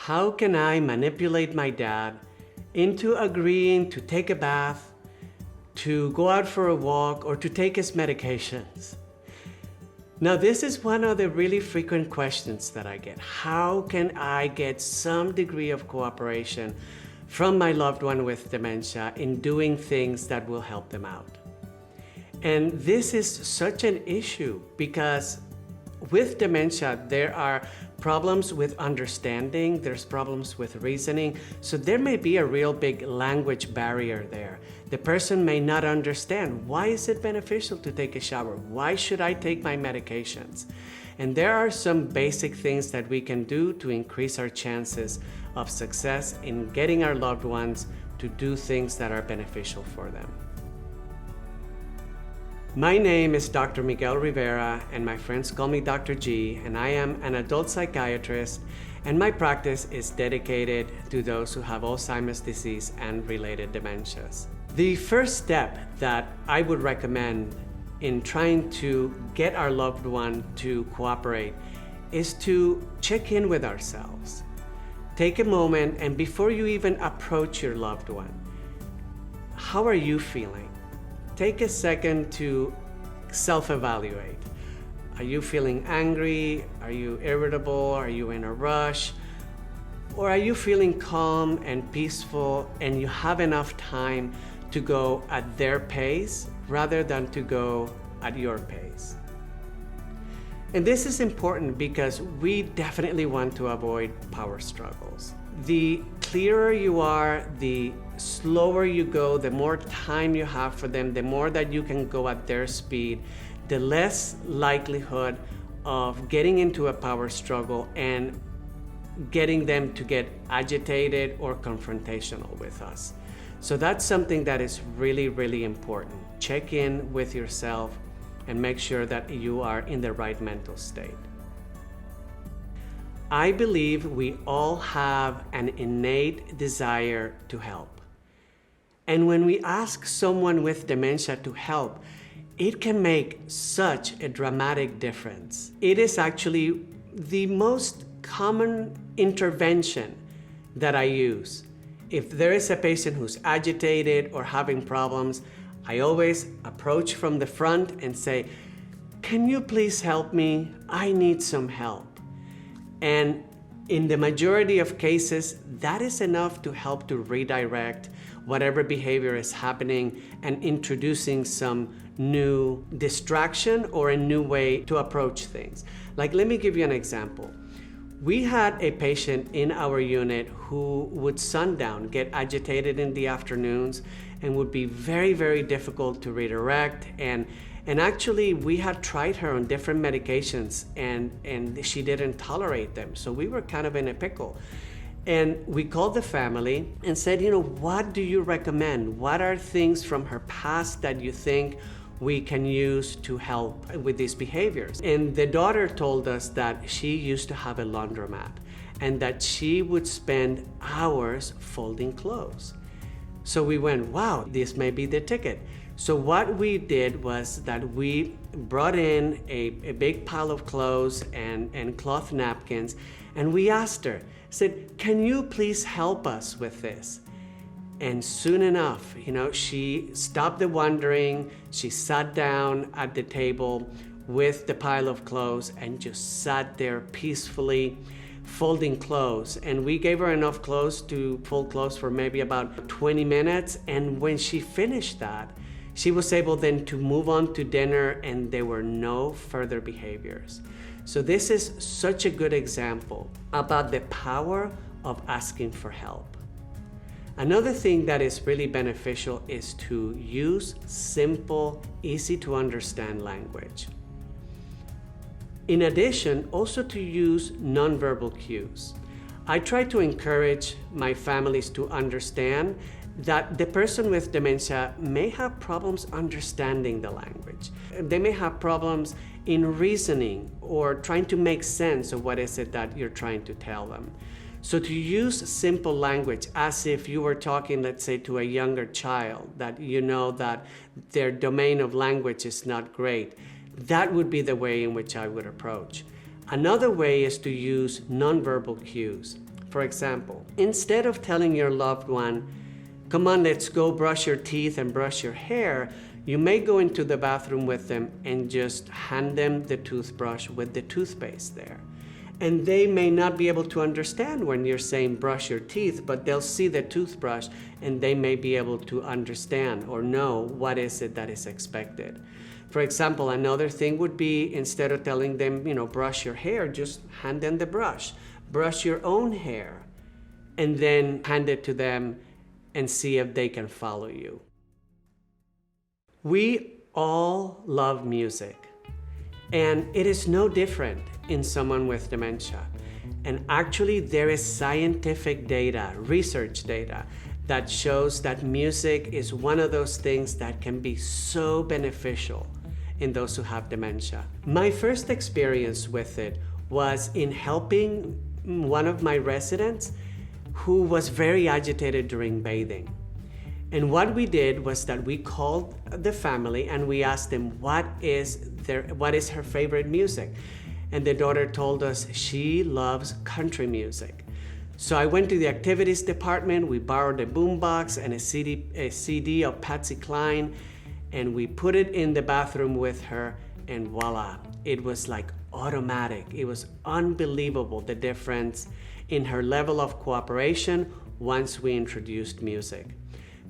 How can I manipulate my dad into agreeing to take a bath, to go out for a walk, or to take his medications? Now, this is one of the really frequent questions that I get. How can I get some degree of cooperation from my loved one with dementia in doing things that will help them out? And this is such an issue because with dementia, there are problems with understanding, there's problems with reasoning, so there may be a real big language barrier there. The person may not understand, why is it beneficial to take a shower? Why should I take my medications? And there are some basic things that we can do to increase our chances of success in getting our loved ones to do things that are beneficial for them. My name is Dr. Miguel Rivera, and my friends call me Dr. G, and I am an adult psychiatrist, and my practice is dedicated to those who have Alzheimer's disease and related dementias. The first step that I would recommend in trying to get our loved one to cooperate is to check in with ourselves. Take a moment, and before you even approach your loved one, how are you feeling? Take a second to self-evaluate. Are you feeling angry? Are you irritable? Are you in a rush? Or are you feeling calm and peaceful and you have enough time to go at their pace rather than to go at your pace? And this is important because we definitely want to avoid power struggles. The clearer you are, the slower you go, the more time you have for them, the more that you can go at their speed, the less likelihood of getting into a power struggle and getting them to get agitated or confrontational with us. So that's something that is really, really important. Check in with yourself and make sure that you are in the right mental state. I believe we all have an innate desire to help. And when we ask someone with dementia to help, it can make such a dramatic difference. It is actually the most common intervention that I use. If there is a patient who's agitated or having problems, I always approach from the front and say, "Can you please help me? I need some help." And in the majority of cases, that is enough to help to redirect whatever behavior is happening and introducing some new distraction or a new way to approach things. Like, let me give you an example. We had a patient in our unit who would sundown, get agitated in the afternoons, and would be very, very difficult to redirect. And actually, we had tried her on different medications and she didn't tolerate them. So we were kind of in a pickle. And we called the family and said, what do you recommend? What are things from her past that you think we can use to help with these behaviors? And the daughter told us that she used to have a laundromat and that she would spend hours folding clothes. So we went, wow, this may be the ticket. So what we did was that we brought in a big pile of clothes and cloth napkins, and we asked her, said, "Can you please help us with this?" And soon enough, she stopped the wandering, she sat down at the table with the pile of clothes and just sat there peacefully folding clothes. And we gave her enough clothes to fold clothes for maybe about 20 minutes. And when she finished that, she was able then to move on to dinner and there were no further behaviors. So this is such a good example about the power of asking for help. Another thing that is really beneficial is to use simple, easy to understand language. In addition, also to use nonverbal cues. I try to encourage my families to understand that the person with dementia may have problems understanding the language. They may have problems in reasoning or trying to make sense of what is it that you're trying to tell them. So to use simple language as if you were talking, let's say, to a younger child that you know that their domain of language is not great, that would be the way in which I would approach. Another way is to use nonverbal cues. For example, instead of telling your loved one, "Come on, let's go brush your teeth and brush your hair," you may go into the bathroom with them and just hand them the toothbrush with the toothpaste there. And they may not be able to understand when you're saying brush your teeth, but they'll see the toothbrush and they may be able to understand or know what is it that is expected. For example, another thing would be, instead of telling them, brush your hair, just hand them the brush. Brush your own hair and then hand it to them and see if they can follow you. We all love music, and it is no different in someone with dementia. And actually, there is scientific data, research data, that shows that music is one of those things that can be so beneficial in those who have dementia. My first experience with it was in helping one of my residents who was very agitated during bathing. And what we did was that we called the family and we asked them what is her favorite music. And the daughter told us she loves country music. So I went to the activities department, we borrowed a boombox and a CD of Patsy Cline, and we put it in the bathroom with her, and voila, it was like automatic. It was unbelievable, the difference in her level of cooperation once we introduced music.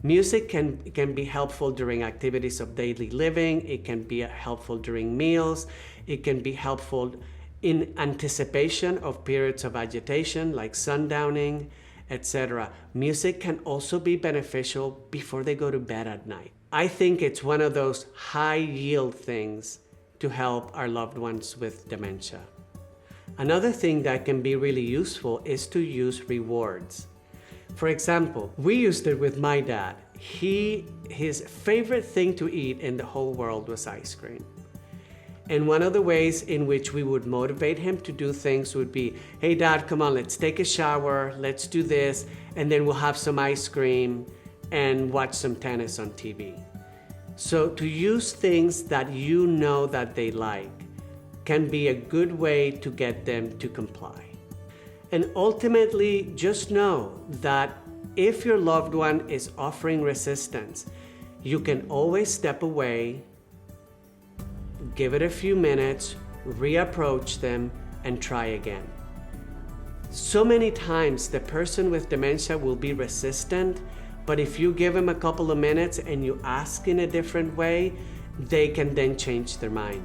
Music can be helpful during activities of daily living. It can be helpful during meals. It can be helpful in anticipation of periods of agitation like sundowning, etc. Music can also be beneficial before they go to bed at night. I think it's one of those high-yield things to help our loved ones with dementia. Another thing that can be really useful is to use rewards. For example, we used it with my dad. His favorite thing to eat in the whole world was ice cream. And one of the ways in which we would motivate him to do things would be, "Hey Dad, come on, let's take a shower, let's do this, and then we'll have some ice cream and watch some tennis on TV." So to use things that you know that they like can be a good way to get them to comply. And ultimately, just know that if your loved one is offering resistance, you can always step away, give it a few minutes, reapproach them, and try again. So many times the person with dementia will be resistant, but if you give them a couple of minutes and you ask in a different way, they can then change their mind.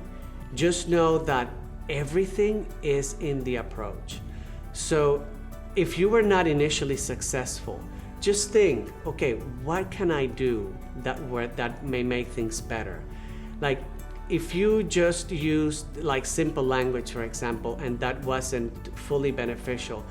Just know that everything is in the approach. So if you were not initially successful, just think, okay, what can I do that may make things better? Like if you just used like simple language, for example, and that wasn't fully beneficial,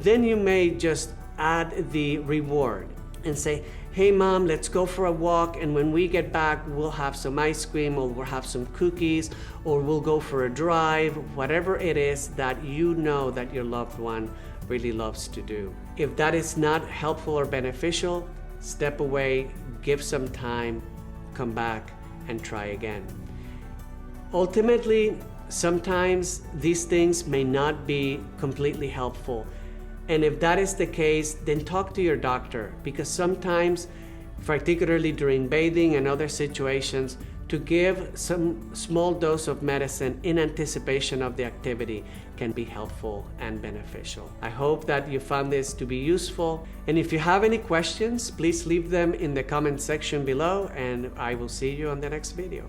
then you may just add the reward and say, "Hey mom, let's go for a walk, and when we get back, we'll have some ice cream, or we'll have some cookies, or we'll go for a drive," whatever it is that you know that your loved one really loves to do. If that is not helpful or beneficial, step away, give some time, come back, and try again. Ultimately, sometimes these things may not be completely helpful. And if that is the case, then talk to your doctor, because sometimes, particularly during bathing and other situations, to give some small dose of medicine in anticipation of the activity can be helpful and beneficial. I hope that you found this to be useful. And if you have any questions, please leave them in the comment section below, and I will see you on the next video.